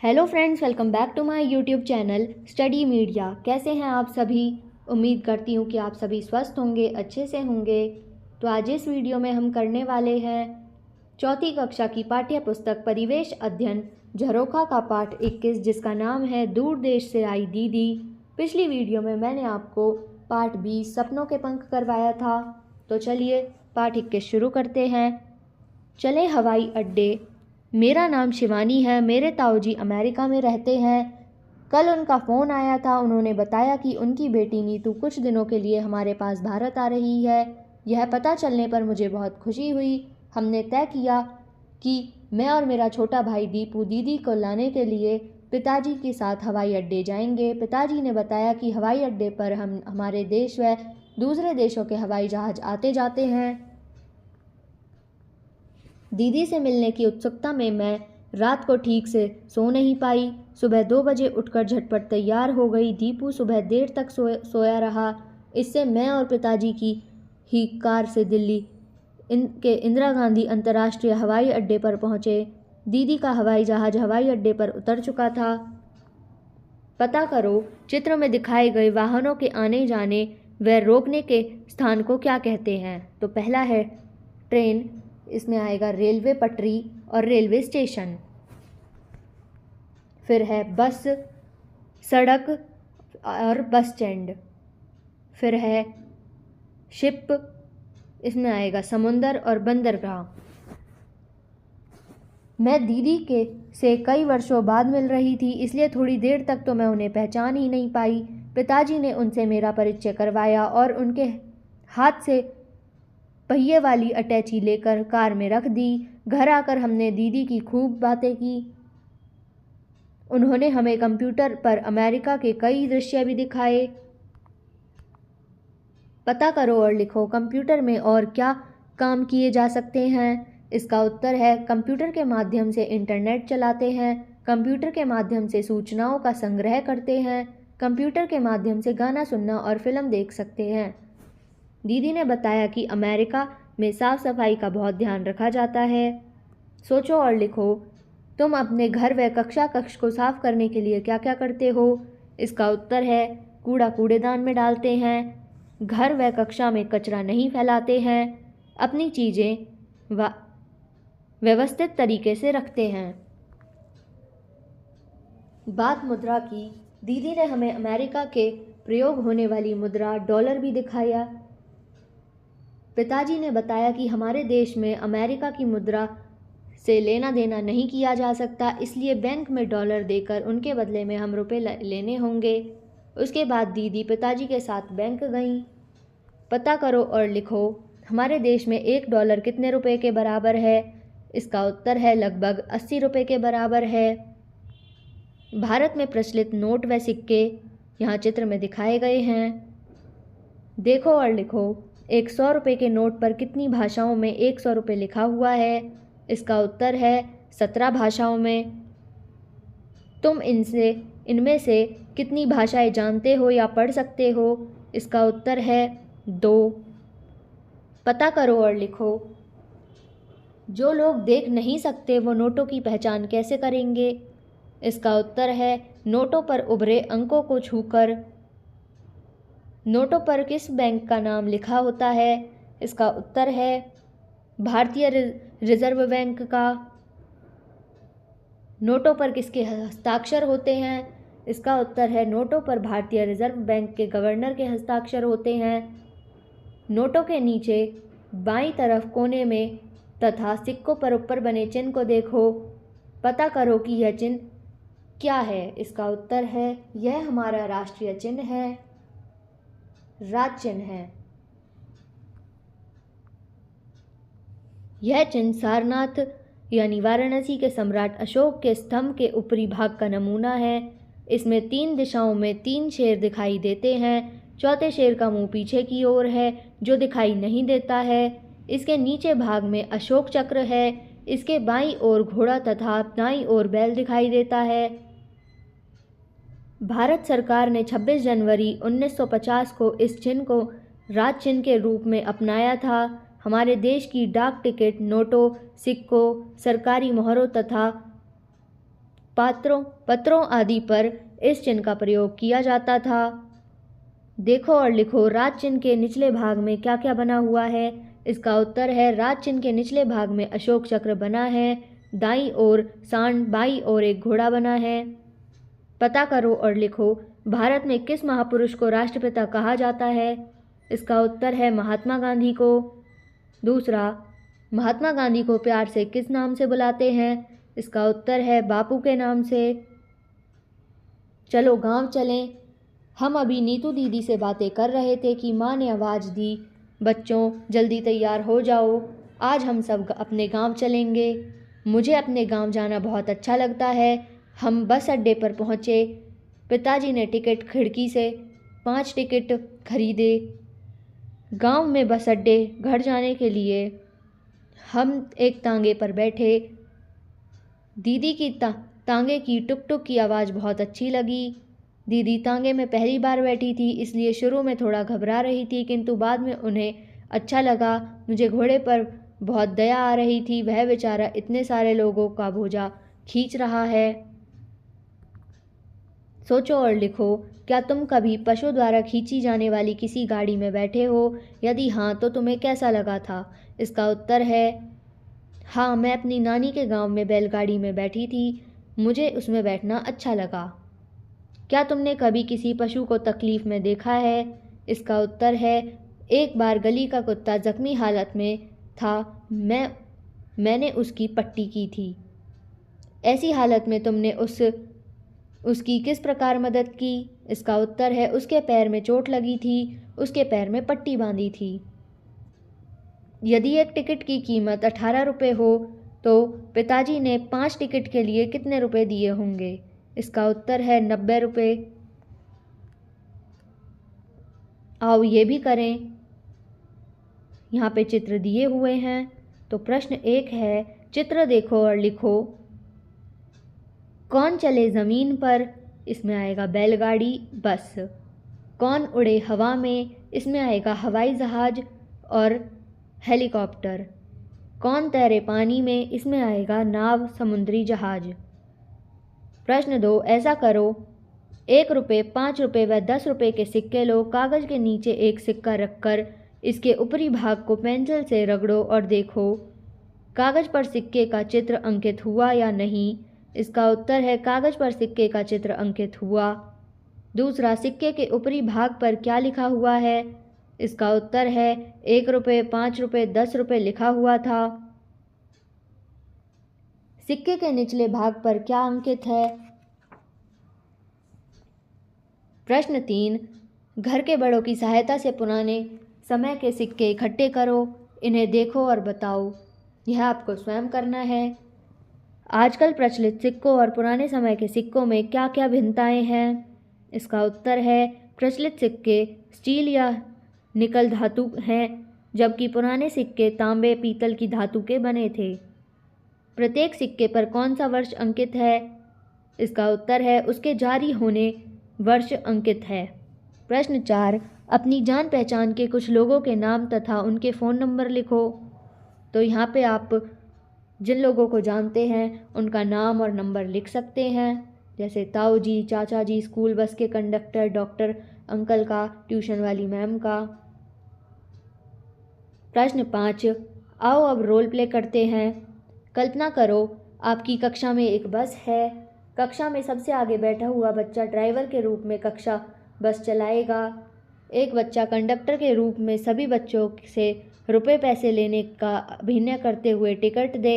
Hello friends, welcome back to my YouTube channel Study Media. कैसे हैं आप सभी? उम्मीद करती हूँ कि आप सभी स्वस्थ होंगे, अच्छे से होंगे। तो आज इस वीडियो में हम करने वाले हैं चौथी कक्षा की पाठ्य पुस्तक परिवेश अध्ययन झरोखा का पाठ 21, जिसका नाम है दूर देश से आई दीदी। पिछली वीडियो में मैंने आपको पाठ 20 सपनों के पंख करवाया था। तो चलिए पाठ 21 शुरू करते हैं। चले हवाई अड्डे। मेरा नाम शिवानी है। मेरे ताऊजी अमेरिका में रहते हैं। कल उनका फ़ोन आया था। उन्होंने बताया कि उनकी बेटी नीतू कुछ दिनों के लिए हमारे पास भारत आ रही है। यह पता चलने पर मुझे बहुत खुशी हुई। हमने तय किया कि मैं और मेरा छोटा भाई दीपू दीदी को लाने के लिए पिताजी के साथ हवाई अड्डे जाएंगे। पिताजी ने बताया कि हवाई अड्डे पर हमारे देश व दूसरे देशों के हवाई जहाज़ आते जाते हैं। दीदी से मिलने की उत्सुकता में मैं रात को ठीक से सो नहीं पाई। सुबह 2 बजे उठकर झटपट तैयार हो गई। दीपू सुबह देर तक सोया रहा। इससे मैं और पिताजी की ही कार से दिल्ली के इंदिरा गांधी अंतर्राष्ट्रीय हवाई अड्डे पर पहुंचे। दीदी का हवाई जहाज़ हवाई अड्डे पर उतर चुका था। पता करो, चित्र में दिखाए गए वाहनों के आने जाने व रोकने के स्थान को क्या कहते हैं? तो पहला है ट्रेन, इसमें आएगा रेलवे पटरी और रेलवे स्टेशन। फिर है बस, सड़क और बस स्टैंड। फिर है शिप, इसमें आएगा समुंदर और बंदरगाह। मैं दीदी के से कई वर्षों बाद मिल रही थी, इसलिए थोड़ी देर तक तो मैं उन्हें पहचान ही नहीं पाई। पिताजी ने उनसे मेरा परिचय करवाया और उनके हाथ से पहिए वाली अटैची लेकर कार में रख दी। घर आकर हमने दीदी की खूब बातें की। उन्होंने हमें कंप्यूटर पर अमेरिका के कई दृश्य भी दिखाए। पता करो और लिखो, कंप्यूटर में और क्या काम किए जा सकते हैं? इसका उत्तर है कंप्यूटर के माध्यम से इंटरनेट चलाते हैं, कंप्यूटर के माध्यम से सूचनाओं का संग्रह करते हैं, कंप्यूटर के माध्यम से गाना सुनना और फिल्म देख सकते हैं। दीदी ने बताया कि अमेरिका में साफ सफाई का बहुत ध्यान रखा जाता है। सोचो और लिखो, तुम अपने घर व कक्षा कक्ष को साफ करने के लिए क्या क्या करते हो? इसका उत्तर है कूड़ा कूड़ेदान में डालते हैं, घर व कक्षा में कचरा नहीं फैलाते हैं, अपनी चीज़ें व्यवस्थित तरीके से रखते हैं। बात मुद्रा की। दीदी ने हमें अमेरिका के प्रयोग होने वाली मुद्रा डॉलर भी दिखाया। पिताजी ने बताया कि हमारे देश में अमेरिका की मुद्रा से लेना देना नहीं किया जा सकता, इसलिए बैंक में डॉलर देकर उनके बदले में हम रुपए लेने होंगे। उसके बाद दीदी पिताजी के साथ बैंक गईं। पता करो और लिखो, हमारे देश में $1 कितने रुपए के बराबर है? इसका उत्तर है लगभग 80 रुपये के बराबर है। भारत में प्रचलित नोट व सिक्के यहाँ चित्र में दिखाए गए हैं। देखो और लिखो, एक 100 रुपये के नोट पर कितनी भाषाओं में 100 रुपये लिखा हुआ है? इसका उत्तर है 17 भाषाओं में। तुम इनमें से कितनी भाषाएं जानते हो या पढ़ सकते हो? इसका उत्तर है 2। पता करो और लिखो, जो लोग देख नहीं सकते वो नोटों की पहचान कैसे करेंगे? इसका उत्तर है नोटों पर उभरे अंकों को छूकर। नोटों पर किस बैंक का नाम लिखा होता है? इसका उत्तर है भारतीय रिजर्व बैंक का। नोटों पर किसके हस्ताक्षर होते हैं? इसका उत्तर है नोटों पर भारतीय रिजर्व बैंक के गवर्नर के हस्ताक्षर होते हैं। नोटों के नीचे बाईं तरफ कोने में तथा सिक्कों पर ऊपर बने चिन्ह को देखो। पता करो कि यह चिन्ह क्या है? इसका उत्तर है यह हमारा राष्ट्रीय चिन्ह है, राज चिन्ह है। यह चिन्ह सारनाथ यानी वाराणसी के सम्राट अशोक के स्तंभ के ऊपरी भाग का नमूना है। इसमें 3 दिशाओं में 3 शेर दिखाई देते हैं। चौथे शेर का मुंह पीछे की ओर है, जो दिखाई नहीं देता है। इसके नीचे भाग में अशोक चक्र है। इसके बाईं ओर घोड़ा तथा दाईं ओर बैल दिखाई देता है। भारत सरकार ने 26 जनवरी 1950 को इस चिन्ह को राज चिन्ह के रूप में अपनाया था। हमारे देश की डाक टिकट, नोटों, सिक्कों, सरकारी मोहरों तथा पत्रों आदि पर इस चिन्ह का प्रयोग किया जाता था। देखो और लिखो राज चिन्ह के निचले भाग में क्या क्या बना हुआ है। इसका उत्तर है राज चिन्ह के निचले भाग में अशोक चक्र बना है, दाईं ओर सांड, बाईं ओर एक घोड़ा बना है। पता करो और लिखो भारत में किस महापुरुष को राष्ट्रपिता कहा जाता है। इसका उत्तर है महात्मा गांधी को। दूसरा, महात्मा गांधी को प्यार से किस नाम से बुलाते हैं। इसका उत्तर है बापू के नाम से। चलो गांव चलें। हम अभी नीतू दीदी से बातें कर रहे थे कि माँ ने आवाज़ दी, बच्चों जल्दी तैयार हो जाओ, आज हम सब अपने गांव चलेंगे। मुझे अपने गांव जाना बहुत अच्छा लगता है। हम बस अड्डे पर पहुँचे। पिताजी ने टिकट खिड़की से 5 टिकट खरीदे। गांव में बस अड्डे घर जाने के लिए हम एक तांगे पर बैठे। दीदी की तांगे की टुक टुक की आवाज़ बहुत अच्छी लगी। दीदी तांगे में पहली बार बैठी थी, इसलिए शुरू में थोड़ा घबरा रही थी, किंतु बाद में उन्हें अच्छा लगा। मुझे घोड़े पर बहुत दया आ रही थी, वह बेचारा इतने सारे लोगों का बोझा खींच रहा है। सोचो और लिखो, क्या तुम कभी पशु द्वारा खींची जाने वाली किसी गाड़ी में बैठे हो? यदि हाँ, तो तुम्हें कैसा लगा था? इसका उत्तर है हाँ, मैं अपनी नानी के गांव में बैलगाड़ी में बैठी थी, मुझे उसमें बैठना अच्छा लगा। क्या तुमने कभी किसी पशु को तकलीफ़ में देखा है? इसका उत्तर है एक बार गली का कुत्ता जख्मी हालत में था, मैंने उसकी पट्टी की थी। ऐसी हालत में तुमने उसकी किस प्रकार मदद की? इसका उत्तर है उसके पैर में चोट लगी थी, उसके पैर में पट्टी बांधी थी। यदि एक टिकट की कीमत 18 रुपये हो तो पिताजी ने 5 टिकट के लिए कितने रुपए दिए होंगे? इसका उत्तर है 90 रुपये। आओ ये भी करें। यहाँ पे चित्र दिए हुए हैं। तो प्रश्न 1 है, चित्र देखो और लिखो। कौन चले ज़मीन पर? इसमें आएगा बैलगाड़ी, बस। कौन उड़े हवा में? इसमें आएगा हवाई जहाज और हेलीकॉप्टर। कौन तैरे पानी में? इसमें आएगा नाव, समुद्री जहाज। प्रश्न 2, ऐसा करो, 1 रुपये, 5 रुपये व 10 रुपये के सिक्के लो। कागज़ के नीचे एक सिक्का रखकर इसके ऊपरी भाग को पेंसिल से रगड़ो और देखो कागज़ पर सिक्के का चित्र अंकित हुआ या नहीं। इसका उत्तर है कागज़ पर सिक्के का चित्र अंकित हुआ। दूसरा, सिक्के के ऊपरी भाग पर क्या लिखा हुआ है? इसका उत्तर है 1 रुपये, 5 रुपये, 10 रुपये लिखा हुआ था। सिक्के के निचले भाग पर क्या अंकित है? प्रश्न 3, घर के बड़ों की सहायता से पुराने समय के सिक्के इकट्ठे करो, इन्हें देखो और बताओ। यह आपको स्वयं करना है। आजकल प्रचलित सिक्कों और पुराने समय के सिक्कों में क्या क्या भिन्नताएं हैं? इसका उत्तर है प्रचलित सिक्के स्टील या निकल धातु हैं, जबकि पुराने सिक्के तांबे, पीतल की धातु के बने थे। प्रत्येक सिक्के पर कौन सा वर्ष अंकित है? इसका उत्तर है उसके जारी होने वर्ष अंकित है। प्रश्न 4, अपनी जान पहचान के कुछ लोगों के नाम तथा उनके फ़ोन नंबर लिखो। तो यहाँ पे आप जिन लोगों को जानते हैं उनका नाम और नंबर लिख सकते हैं, जैसे ताऊ जी, चाचा जी, स्कूल बस के कंडक्टर, डॉक्टर अंकल का, ट्यूशन वाली मैम का। प्रश्न 5, आओ अब रोल प्ले करते हैं। कल्पना करो आपकी कक्षा में एक बस है। कक्षा में सबसे आगे बैठा हुआ बच्चा ड्राइवर के रूप में कक्षा बस चलाएगा। एक बच्चा कंडक्टर के रूप में सभी बच्चों से रुपए पैसे लेने का अभिनय करते हुए टिकट दे।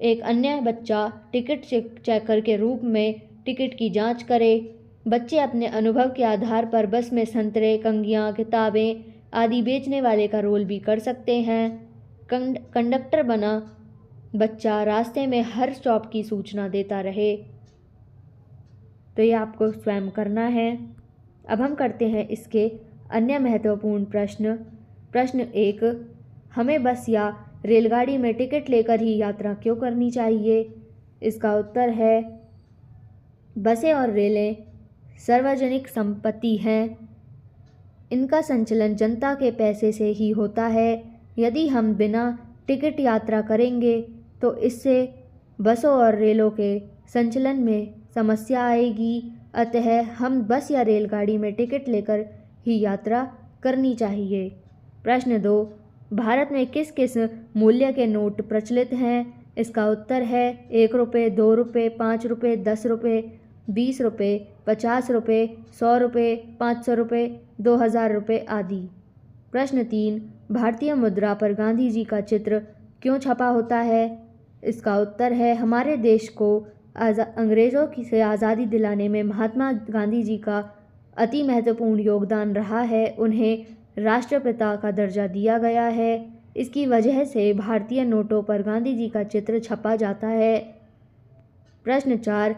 एक अन्य बच्चा टिकट चेकर के रूप में टिकट की जांच करे। बच्चे अपने अनुभव के आधार पर बस में संतरे, कंघियाँ, किताबें आदि बेचने वाले का रोल भी कर सकते हैं। कंडक्टर बना बच्चा रास्ते में हर स्टॉप की सूचना देता रहे। तो ये आपको स्वयं करना है। अब हम करते हैं इसके अन्य महत्वपूर्ण प्रश्न। प्रश्न 1, हमें बस या रेलगाड़ी में टिकट लेकर ही यात्रा क्यों करनी चाहिए? इसका उत्तर है बसें और रेलें सार्वजनिक संपत्ति हैं। इनका संचालन जनता के पैसे से ही होता है। यदि हम बिना टिकट यात्रा करेंगे तो इससे बसों और रेलों के संचलन में समस्या आएगी, अतः हम बस या रेलगाड़ी में टिकट लेकर ही यात्रा करनी चाहिए। प्रश्न 2, भारत में किस किस मूल्य के नोट प्रचलित हैं? इसका उत्तर है 1 रुपये, 2 रुपये, 5 रुपये, 10 रुपये, 20 रुपये, 50 रुपये, 100 रुपये, 500 रुपये, 2000 रुपये आदि। प्रश्न 3, भारतीय मुद्रा पर गांधी जी का चित्र क्यों छपा होता है? इसका उत्तर है हमारे देश को अंग्रेज़ों से आज़ादी दिलाने में महात्मा गांधी जी का अति महत्वपूर्ण योगदान रहा है। उन्हें राष्ट्रपिता का दर्जा दिया गया है। इसकी वजह से भारतीय नोटों पर गांधी जी का चित्र छपा जाता है। प्रश्न 4,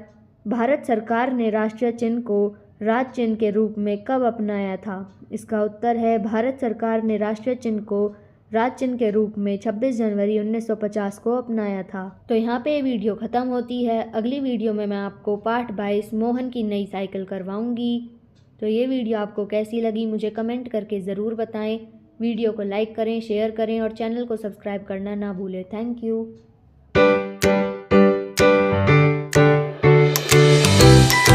भारत सरकार ने राष्ट्रीय चिन्ह को राज चिन्ह के रूप में कब अपनाया था? इसका उत्तर है भारत सरकार ने राष्ट्रीय चिन्ह को राज चिन्ह के रूप में 26 जनवरी 1950 को अपनाया था। तो यहाँ पे वीडियो ख़त्म होती है। अगली वीडियो में मैं आपको पार्ट 22 मोहन की नई साइकिल करवाऊँगी। तो ये वीडियो आपको कैसी लगी मुझे कमेंट करके ज़रूर बताएं। वीडियो को लाइक करें, शेयर करें और चैनल को सब्सक्राइब करना ना भूलें। Thank you.